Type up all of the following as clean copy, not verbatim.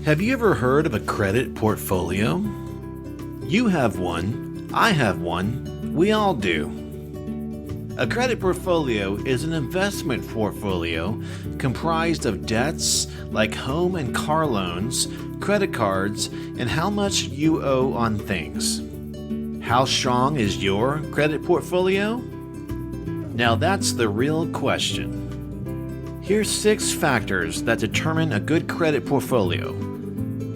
Have you ever heard of a credit portfolio? You have one, I have one, we all do. A credit portfolio is an investment portfolio comprised of debts like home and car loans, credit cards, and how much you owe on things. How strong is your credit portfolio? Now that's the real question. Here's 6 factors that determine a good credit portfolio.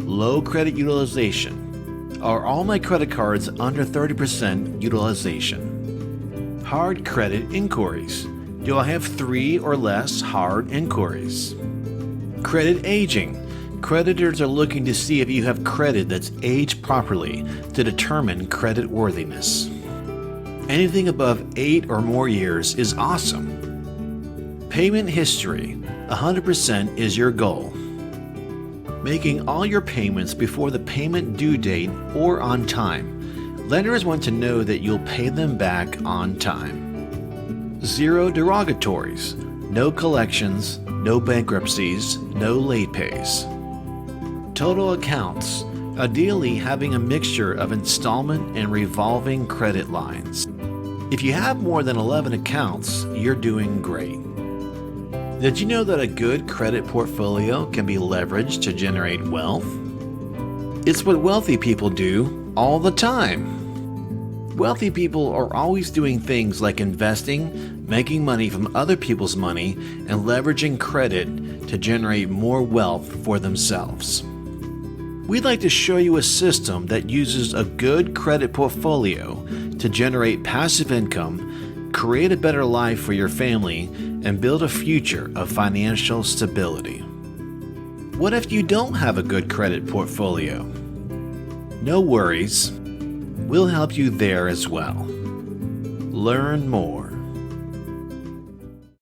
Low credit utilization. Are all my credit cards under 30% utilization? Hard credit inquiries. Do I have 3 or less hard inquiries? Credit aging. Creditors are looking to see if you have credit that's aged properly to determine credit worthiness. Anything above 8 or more years is awesome. Payment history. 100% is your goal. Making all your payments before the payment due date or on time. Lenders want to know that you'll pay them back on time. 0 derogatories. No collections, no bankruptcies, no late pays. Total accounts. Ideally having a mixture of installment and revolving credit lines. If you have more than 11 accounts, you're doing great. Did you know that a good credit portfolio can be leveraged to generate wealth? It's what wealthy people do all the time. Wealthy people are always doing things like investing, making money from other people's money, and leveraging credit to generate more wealth for themselves. We'd like to show you a system that uses a good credit portfolio to generate passive income, create a better life for your family, and build a future of financial stability. What if you don't have a good credit portfolio? No worries. We'll help you there as well. Learn more